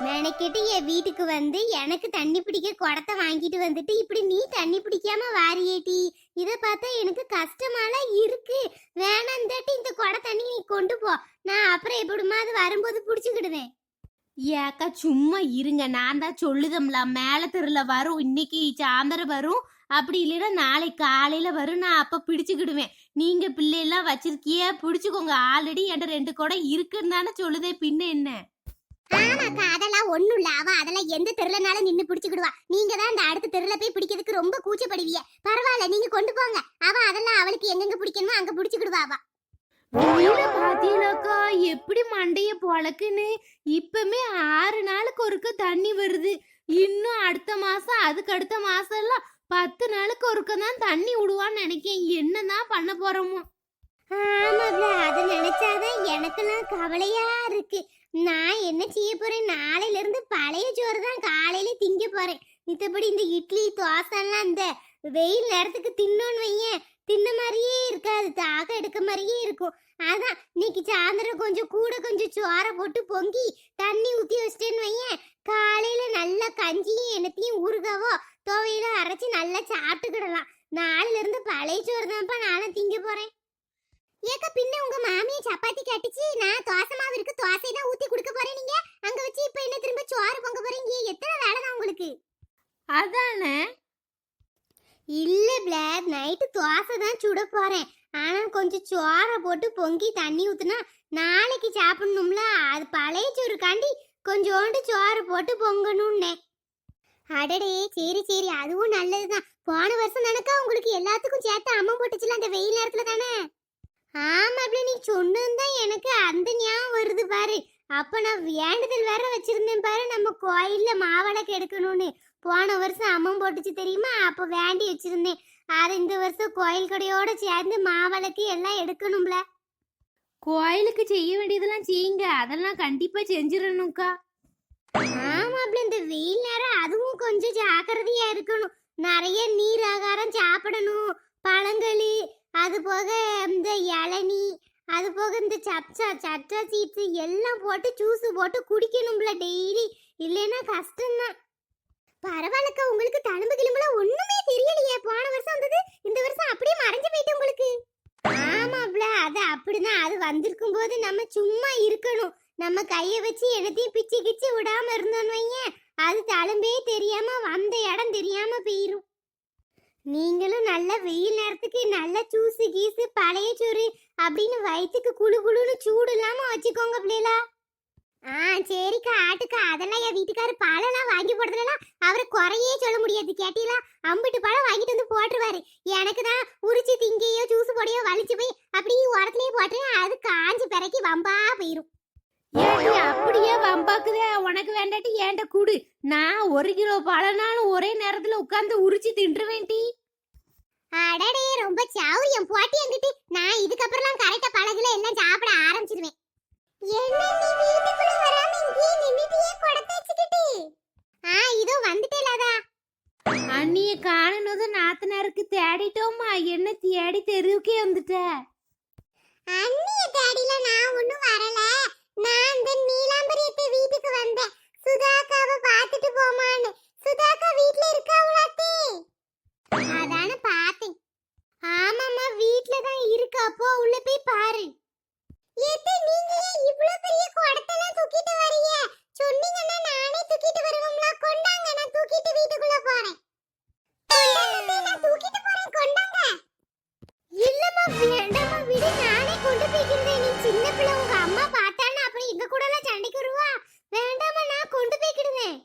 மெனக்கிட்டு என் வீட்டுக்கு வந்து எனக்கு தண்ணி பிடிக்க குடத்தை வாங்கிட்டு வந்துட்டு இப்படி நீ தண்ணி பிடிக்காம வாரியேட்டி. இத பார்த்தா எனக்கு கஷ்டமாலாம் இருக்கு. வேணாம் தாட்டி இந்த குட தண்ணி நீ கொண்டு போ. நான் அப்புறம் எப்படிமா அது வரும்போது பிடிச்சுக்கிடுவேன். ஏக்கா சும்மா இருங்க, நான் தான் சொல்லுதம்ல மேல தெருல வரும், இன்னைக்கு சாயந்தரம் வரும், அப்படி இல்லைன்னா நாளைக்கு காலையில வரும், நான் அப்ப பிடிச்சுக்கிடுவேன். நீங்க பிள்ளையெல்லாம் வச்சிருக்கிய பிடிச்சுக்கோங்க, ஆல்ரெடி என்கிட்ட 2 குடம் இருக்குன்னு தானே சொல்லுதே, பின்ன என்ன. ஆமாக்கா அதெல்லாம் ஒண்ணும் இல்ல, அவ அதெல்லாம் எந்த தெருலனாலும் நின்னு பிடிச்சுக்கிடுவா. நீங்க தான் அந்த அடுத்த தெருல போய் பிடிக்கிறதுக்கு ரொம்ப கூச்சப்படுவீங்க. பரவாயில்ல நீங்க கொண்டு போங்க, அவ அதெல்லாம் அவளுக்கு எங்கெங்க பிடிக்கணுமோ அங்க பிடிச்சுக்கிடுவா. அவ பாத்தீங்களாக்கா எப்படி மண்டைய பொழக்குன்னு. இப்பமே 6 நாளுக்கு ஒருக்க தண்ணி வருது. இன்னும் அடுத்த மாசம் அதுக்கு அடுத்த மாசம் எல்லாம் 10 நாளுக்கு ஒருக்க தான் தண்ணி விடுவான்னு நினைக்கேன். என்னதான் பண்ண போறோமோ. ஆமாங்க, அது நினைச்சாதான் எனக்கெல்லாம் கவலையா இருக்கு. நான் என்ன செய்ய போறேன், நாளையில இருந்து பழைய சோறு தான் காலையில திங்க போறேன். மித்தபடி இந்த இட்லி தோசை எல்லாம் இந்த வெயில் நேரத்துக்கு தின்னோன்னு வையேன், தின்ன மாதிரியே இருக்காது, தாக எடுக்க மாதிரியே இருக்கும். அதான் இன்னைக்கு சாயந்தரம் கொஞ்சம் சோறை போட்டு பொங்கி தண்ணி ஊத்தி வச்சிட்டேன்னு வையேன், காலையில நல்லா கஞ்சியும் எண்ணத்தையும் ஊறுகாவோ துவையில அரைச்சி நல்லா சாப்பிட்டுக்கிடலாம். நாளில இருந்து பழைய சோறு தான்ப்பா நானும் திங்க போறேன். ஏக்கா பின்ன உங்க மாமியை சப்பாத்தி கட்டிச்சு, நான் தோசை மாவு இருக்கு தோசை தான் ஊத்தி கொடுக்க போறேன். நீங்க அங்க வச்சு இப்ப என்ன திரும்ப சோறு பொங்க போறீங்க? எத்தனை வேலை தான் உங்களுக்கு? அதானே. இல்ல பிளாக், நைட்டு தோசை தான் சுட போறேன். ஆனா கொஞ்சம் சோறை போட்டு பொங்கி தண்ணி ஊத்துனா நாளைக்கு சாப்பிடணும்ல, அது பழைய சோறுக்காண்டி கொஞ்சோண்டு சோறு போட்டு பொங்கணும்னே. அடடே சரி சரி, அதுவும் நல்லதுதான். போன வருஷம் தானக்கா உங்களுக்கு எல்லாத்துக்கும் சேர்த்து அம்மா போட்டுச்சுல அந்த வெயில் நேரத்துல தானே? ஆமா, அப்படி நீ சொன்னதுதான் எனக்கு அந்த ஞாபகம் வருது பாரு. அப்ப நான் வேண்டுதல் வேற வச்சிருந்தேன் பாரு, நம்ம கோயில்ல மாவிளக்கு எடுக்கணும்னு. போன வருஷம் அம்மா போட்டுச்சு தெரியுமா, அப்ப வேண்டி வச்சிருந்தேன். அது இந்த வருஷம் கோயில் கடையோட சேர்ந்து மாவிளக்கு எல்லாம் எடுக்கணும்ல. கோயிலுக்கு செய்ய வேண்டியதெல்லாம் செய்யுங்க, அதெல்லாம் கண்டிப்பா செஞ்சிடணும்க்கா. ஆமா, அப்படி இந்த வெயில் நேரம் அதுவும் கொஞ்சம் ஜாக்கிரதையா இருக்கணும். நிறைய நீர் ஆகாரம் சாப்பிடணும், பழங்களி, அது போக இந்த இளநீ, அது போக இந்த சட்டா சீட்ஸ் எல்லாம் போட்டு ஜூஸ் போட்டு குடிக்கணும்ல டெய்லி, இல்லைன்னா கஷ்டம்தான். பரவாயில்லக்கா, உங்களுக்கு தழும்பு கிளம்புலாம் ஒண்ணுமே தெரியலையே. போன வருஷம் வந்தது இந்த வருஷம் அப்படியே மறைஞ்சு போயிட்டு உங்களுக்கு. ஆமாப்ல, அது அப்படிதான். அது வந்திருக்கும் போது நம்ம சும்மா இருக்கணும், நம்ம கைய வச்சு என்னத்தையும் பிச்சு கிச்சு விடாம இருந்தோன்னு வையேன், அது தழும்பே தெரியாம வந்த இடம் தெரியாம போயிரும். நீங்களும் நல்ல வெயில் நேரத்துக்கு நல்ல ஜூஸ் கீசு பழைய சோறு அப்படின்னு வயிற்றுக்கு குழு குழுன்னு சூடு இல்லாம வச்சுக்கோங்க பிள்ளைகளா. சரிக்கா ஆட்டுக்கா, அதெல்லாம் என் வீட்டுக்காரு பழம்லாம் வாங்கி போடுறதுலாம் அவரை குறையே சொல்ல முடியாது. கேட்டீங்களா, அம்பிட்டு பழம் வாங்கிட்டு வந்து போட்டுருவாரு. எனக்கு தான் உரிச்சு திங்கையோ ஜூஸ் போடையோ வலிச்சு போய் அப்படியே உரத்துலயே போட்டுருவேன், அது காஞ்சி பிறக்கி வம்பா போயிரும். அப்படியே வம்பாக்குதே, உனக்கு வேண்டாட்டி ஏன்ட கூடு, நான் 1 கிலோ பழனாலும் ஒரே நேரத்துல உட்கார்ந்து உரிச்சு தின்றுவேன் டி. அடடே ரொம்ப சௌரியம் போட்டி என்கிட்ட. நான் இதுக்கப்புறம்லாம் கரெக்டா பழகுல எல்லாம் சாப்பிட ஆரம்பிச்சிடுவேன். என்ன நீ வீட்டுக்குள்ள வராம இங்கே நின்னுட்டியே குடத்தை வச்சுக்கிட்டு? இதோ வந்துட்டேலாதா. அண்ணிய காணனதும் நாத்தனாருக்கு தேடிட்டோமா, என்ன தேடி தெருவுக்கே வந்துட்ட? அண்ணிய தேடில நான் ஒண்ணும் வரல. நான் இந்த நீலாம்பரியத்தை வீட்டுக்கு வந்தேன், சுதாக்காவை பார்த்துட்டு போமான்னு. சுதாக்கா வீட்ல இருக்காவுளாத்தே? அதான பார்த்தேன். ஆமாம்மா வீட்ல தான் இருக்கா, அப்போ உள்ள போய் பாரு. ஏத்தே நீங்க ஏன் இவ்ளோ பெரிய குடத்தெல்லாம் தூக்கிட்டு வரீங்க? சொன்னீங்கன்னா நானே தூக்கிட்டு வருவேன்ல. கொண்டாங்க, நான் தூக்கிட்டு வீட்டுக்குள்ள போறேன். கொண்டாங்க, நான் தூக்கிட்டு போறேன், கொண்டாங்க. இல்லம்மா வேண்டாம்மா விடு, நானே கொண்டு போய்க்கிறேன். நீ சின்ன பிள்ளை, உங்க அம்மா பார்த்தானா அப்புறம் எங்க கூட எல்லாம் சண்டைக்கு வருவா. வேண்டாம்மா நான் கொண்டு போய்க்கிடுவேன்.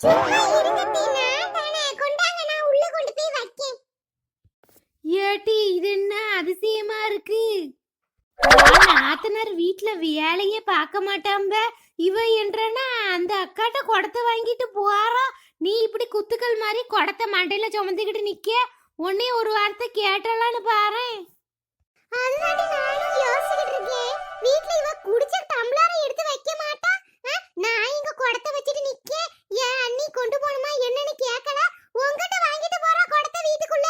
சும்மா இருங்க தீ, நான் தானே. கொண்டாங்க, நான் உள்ள கொண்டு போய் வைக்கேன். ஏட்டி இது என்ன அதிசயமா இருக்கு? நாத்தனார் வீட்டுல வேலையே பார்க்க மாட்டாம்ப, இவ என்றனா அந்த அக்காட்ட குடத்தை வாங்கிட்டு போறா, நீ இப்படி குத்துக்கள் மாதிரி குடத்தை மண்டையில சுமந்துக்கிட்டு நிக்க. உன்னை ஒரு வார்த்தை கேட்டலான்னு பாரு. அதுதாண்டி நானும் யோசிச்சுக்கிட்டு இருக்கேன். வீட்ல இவ குடிச்ச டம்ளரை எடுத்து வைக்க மாட்டா, நான் இங்க குடத்தை வச்சிட்டு நிக்க. ஏன் அண்ணி கொண்டு போணுமா என்னன்னு கேட்கல, உன்கிட்ட வாங்கிட்டு போறா குடத்தை வீட்டுக்குள்ள.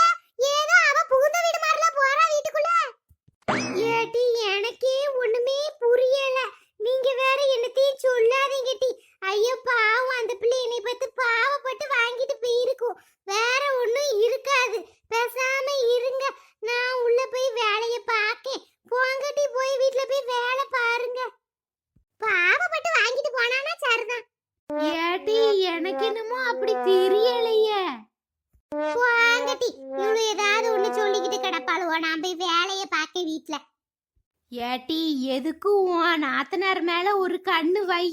ஏதோ அவ புகுந்த வீடு மாதிரில போறா வீட்டுக்குள்ள. ஏடி எனக்கே ஒண்ணுமே புரியல, நீங்க வேற என்னத்தையும் சொல்லாதீங்க டி. ஐயோ பாவம், அந்த பிள்ளை என்னை பார்த்து பாவப்பட்டு வாங்கிட்டு போயிருக்கும். வேற ஒண்ணும் இருக்காது. பேசாம இருங்க, நான் உள்ள போய் வேலைய பார்க்கேன். போங்கட்டி, போய் வீட்ல போய் வேலை பாருங்க. பாவப்பட்டு வாங்கிட்டு போனானா சரிதான். ஏட்டி எனக்கு என்னமோ அப்படி தெரியலையே. போங்கட்டி, இவளு ஏதாவது ஒண்ணு சொல்லிக்கிட்டு கிடப்பாளுவோ. நான் போய் வேலைய பார்க்க வீட்ல. ஏட்டி எதுக்கும் உன் நாத்தனார் மேல ஒரு கண்ணு வை.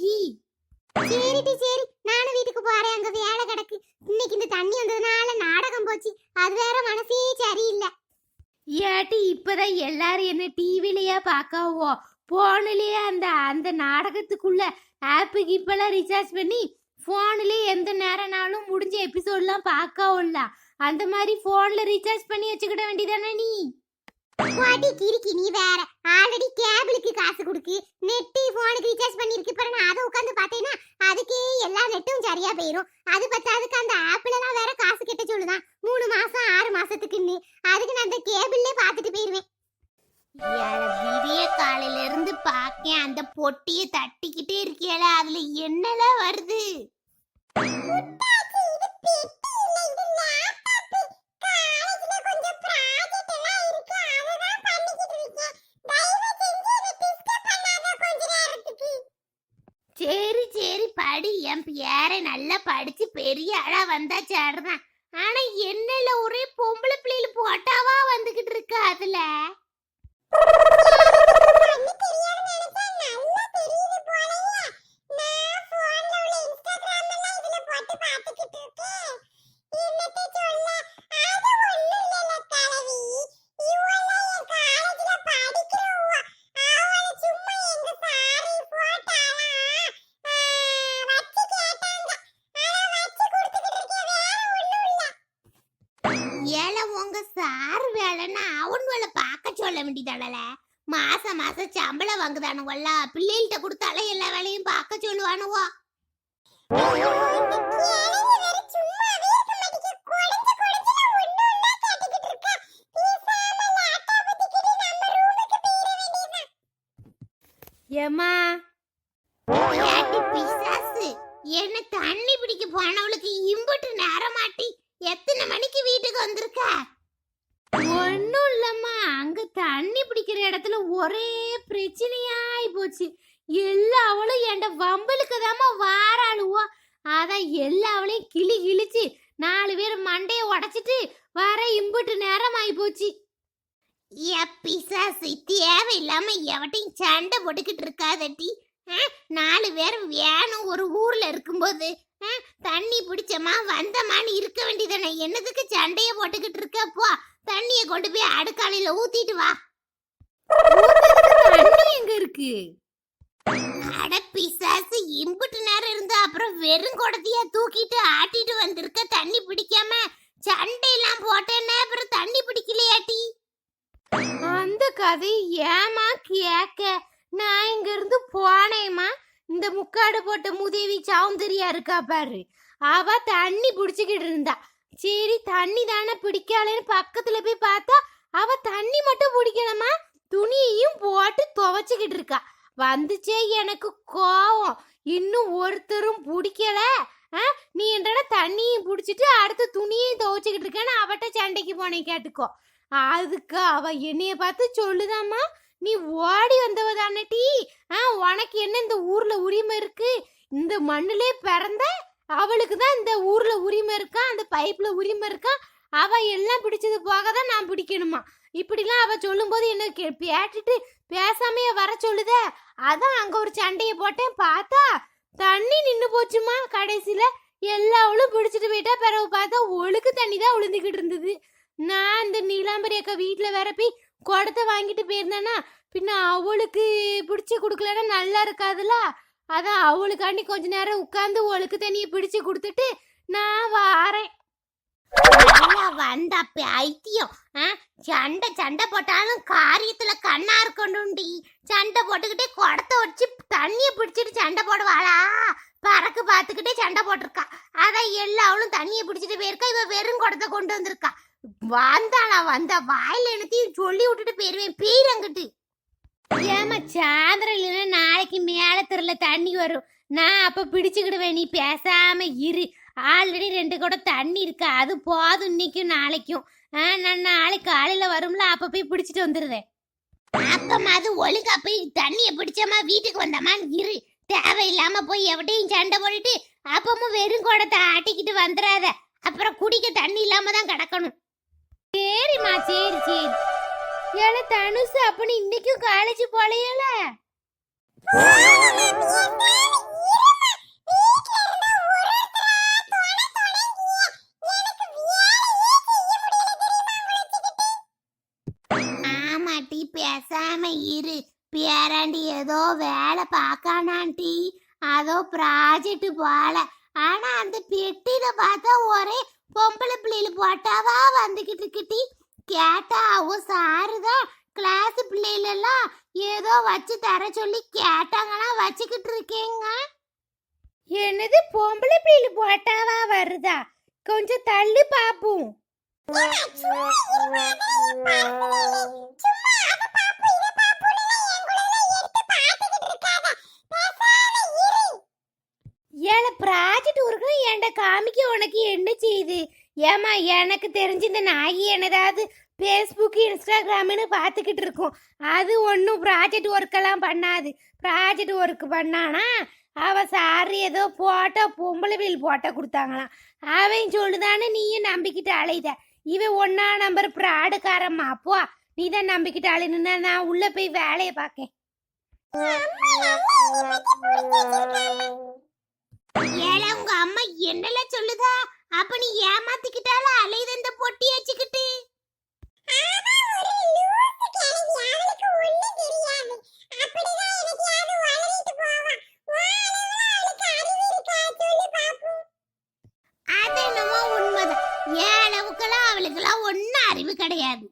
சரிடி சரி, நானும் வீட்டுக்கு போறேன். அங்க வேலை கிடக்கு. இன்னைக்கு இந்த தண்ணி வந்ததுனால நாடகம் போச்சு. அது வேற மனசே சரியில்லை. ஏட்டி இப்பதான் எல்லாரும் என்ன டிவிலயா பாக்காவோ, போன்லயே அந்த அந்த நாடகத்துக்குள்ள ஆப்புக்கு இப்பெல்லாம் ரீசார்ஜ் பண்ணி போன்லயே எந்த நேரம்னாலும் முடிஞ்ச எபிசோட்லாம் பார்க்கவும்ல. அந்த மாதிரி போன்ல ரீசார்ஜ் பண்ணி வச்சுக்கிட வேண்டியதானே நீ. பாட்டி கிறுக்கி, நீ வேற. ஆல்ரெடி கேபிளுக்கு காசு கொடுக்கு, நெட்டு போனுக்கு ரீசார்ஜ் பண்ணிருக்கு பாரு. நான் அதை உட்காந்து பார்த்தேன்னா அதுக்கே எல்லா நெட்டும் சரியா போயிடும். அது பத்தாதுக்கு அந்த ஆப்லலாம் வேற காசு கட்ட சொல்லுதான், 3 மாசம் 6 மாசத்துக்குன்னு. அதுக்கு நான் அந்த கேபிள்லே பார்த்துட்டு போயிருவேன். விடிய காலையில இருந்து பாக்கேன், அந்த பொட்டியை தட்டிக்கிட்டே இருக்கியல, அதுல என்னெல்லாம் வருது. சரி சரி படி, என் பேரை நல்லா படிச்சு பெரிய ஆளா வந்தா சரிதான். ஆனா என்னல ஒரே பொம்பளை பிள்ளைல போட்டாவா வந்துகிட்டு இருக்கு அதுல. ஏல உங்க சார் வேலைன்னா அவன் வேலை பார்க்க சொல்ல வேண்டியதானல. மாசம் மாசம் சம்பளம் வாங்குதானுவல்ல, பிள்ளைகிட்ட கொடுத்தாலே எல்லா வேலையும் பார்க்க சொல்லுவானுவோ. ஏமா பிசாசு, என்ன தண்ணி பிடிக்க போனவளுக்கு இம்புட்டு நேரமாட்டி எத்தனை மணிக்கு வீட்டுக்கு வந்திருக்க? ஒன்னும் இல்லம்மா, அங்க தண்ணி பிடிக்கிற இடத்துல ஒரே பிரச்சனையாய் போச்சு. எல்லாவளும் என்ட வம்பலுக்கு தாமா வாராளுவோ. அதான் எல்லாவளையும் கிழிச்சு 4 பேர் மண்டைய உடைச்சிட்டு வர இம்புட்டு நேரம் ஆயி போச்சு. பிசாசு, தேவையில்லாம எவட்டையும் சண்டை போட்டுக்கிட்டு இருக்காதட்டி. 4 பேர் வேணும் ஒரு ஊர்ல இருக்கும்போது. தண்ணி பிடிச்சமா வந்தமான்னு இருக்க வேண்டியதானே. என்னதுக்கு சண்டைய போட்டுக்கிட்டு இருக்க? போ, தண்ணிய கொண்டு போய் அடுக்காலையில ஊத்திட்டு வா. தண்ணி எங்க இருக்கு? அட பிசாசு, இம்புட்டு நேரம் இருந்தா அப்புறம் வெறும் குடத்தையா தூக்கிட்டு ஆட்டிட்டு வந்திருக்க. தண்ணி பிடிக்காம சண்டையெல்லாம் போட்டேன்னா அப்புறம் தண்ணி பிடிக்கலையாட்டி. அந்த கதை ஏமா கேக்க? நான் இங்க இருந்து போனேமா, இந்த முக்காடு போட்ட முதேவி சௌந்தரியா இருக்கா பாரு, அவ தண்ணி பிடிச்சுக்கிட்டு இருந்தா. சரி தண்ணி தானே பிடிக்கலன்னு பக்கத்துல போய் பார்த்தா அவ தண்ணி மட்டும் பிடிக்கலமா, துணியையும் போட்டு துவைச்சுக்கிட்டு இருக்கா. வந்துச்சே எனக்கு கோவம். இன்னும் ஒருத்தரும் பிடிக்கல, நீ என்னடா தண்ணியும் பிடிச்சிட்டு அடுத்து துணியையும் துவைச்சுக்கிட்டு இருக்கேன்னு அவட்ட சண்டைக்கு போனேன் கேட்டுக்கோ. அதுக்கு அவ என்னைய பார்த்து சொல்லுதாம்மா, நீ ஓடி வந்தவ தானே டீ, உனக்கு என்ன இந்த ஊர்ல உரிமை இருக்கு? இந்த மண்ணுலே பிறந்த அவளுக்கு தான் இந்த ஊர்ல உரிமை இருக்கா, அந்த பைப்ல உரிமை இருக்கா, அவ எல்லாம் பிடிச்சது போக தான் நான் பிடிக்கணுமா? இப்படிலாம் அவ சொல்லும் போது என்ன கேட்டுட்டு பேசாமைய வர சொல்லுத. அதான் அங்க ஒரு சண்டைய போட்டேன், பார்த்தா தண்ணி நின்னு போச்சுமா. கடைசியில எல்லாவளும் பிடிச்சிட்டு போயிட்டா. பிறகு பார்த்தா ஒழுக்கு தண்ணி தான் விழுந்துகிட்டு இருந்தது. நான் இந்த நீலாம்பரி அக்கா வீட்டுல வேற போய் குடத்தை வாங்கிட்டு போயிருந்தேன்னா பின்ன அவளுக்கு பிடிச்சி கொடுக்கலன்னா நல்லா இருக்காதுல்ல. அதான் அவளுக்காண்டி கொஞ்ச நேரம் உட்கார்ந்து ஒழுக்கு தண்ணியை பிடிச்சு கொடுத்துட்டு நான் வாரேன். வந்த ஐத்தியம், சண்டை போட்டாலும் காரியத்துல கண்ணா இருக்கணும்டி. சண்டை போட்டுக்கிட்டே குடத்தை வச்சு தண்ணிய பிடிச்சிட்டு சண்டை போடுவாளா? பறக்கு பார்த்துக்கிட்டே சண்டை போட்டிருக்கா. அதான் எல்லாவளும் தண்ணியை பிடிச்சிட்டு போயிருக்கா. இவ வெறும் குடத்தை கொண்டு வந்திருக்கா. வந்தா வாயில என்னத்தையும் சொல்லி விட்டுட்டு போயிருவேன். பீரங்கிட்டு ஏமா சாயந்தரம் இல்லைன்னா நாளைக்கு மேல தெருல தண்ணி வரும். நான் அப்ப பிடிச்சுக்கிடுவேன், நீ பேசாம இரு. ஆல்ரெடி 2 குடம் தண்ணி இருக்கு, அது போதும் இன்னைக்கும் நாளைக்கும். நான் நாளைக்கு காலையில வரும்ல, அப்ப போய் பிடிச்சிட்டு வந்துடுறேன். அப்பமா அது ஒழுங்கா போய் தண்ணிய பிடிச்சமா வீட்டுக்கு வந்தமா இரு. தேவையில்லாம போய் எவட்டையும் சண்டை போட்டுட்டு அப்பமும் வெறும் குடத்தை ஆட்டிக்கிட்டு வந்துடாத. அப்புறம் குடிக்க தண்ணி இல்லாம தான் கிடக்கணும். சரிம்மா, சரி சரி. ஏல தனுசு, அப்ப நீ இன்னைக்கும் காலேஜ் போலையல? ஆமாட்டி, பேசாம இரு. பேராண்டி ஏதோ வேலை பார்க்கானாண்டி, அதோ ப்ராஜெக்ட் போல. ஆனா அந்த பெட்டியில பார்த்தா ஒரே பொம்பளை பிள்ளைகள் போட்டாவா வந்துகிட்டு இருக்குட்டி. கேட்டா அவ சாருதான் கிளாஸ் பிள்ளைகளெல்லாம் ஏதோ வச்சு தர சொல்லி கேட்டாங்கன்னா வச்சுக்கிட்டு இருக்கேங்க. என்னது பொம்பளை பிள்ளை போட்டாவா வருதா? கொஞ்சம் தள்ளு பாப்போம். ஏல ப்ராஜெக்ட் ஒர்க்கு என்கிட்ட காமிக்க உனக்கு என்ன செய்யுது? ஏமா, எனக்கு தெரிஞ்சு இந்த நாயி என்னதாவது ஃபேஸ்புக் இன்ஸ்டாகிராம்னு பார்த்துக்கிட்டு இருக்கும். அது ஒன்றும் ப்ராஜெக்ட் ஒர்க்கெல்லாம் பண்ணாது. ப்ராஜெக்ட் ஒர்க் பண்ணானா அவ சார் ஏதோ போட்டோ பொம்பளை பில் போட்டோ கொடுத்தாங்களாம். அவன் சொல்லுதானே நீயும் நம்பிக்கிட்டு அலைத. இவன் 1 நம்பர் ப்ராடுக்காரம்மா. அப்போ நீ தான் நம்பிக்கிட்டு அலைனா நான் உள்ள போய் வேலையை பார்க்கேன். ஏல உங்க அம்மா என்னெல்லாம் சொல்லுதா? அப்ப நீ ஏமாத்திக்கிட்டால அலைத இந்த பொட்டி வச்சுக்கிட்டு. அது என்னமோ உண்மைதான். ஏழவுக்கெல்லாம் அவளுக்கெல்லாம் ஒன்னும் அறிவு கிடையாது.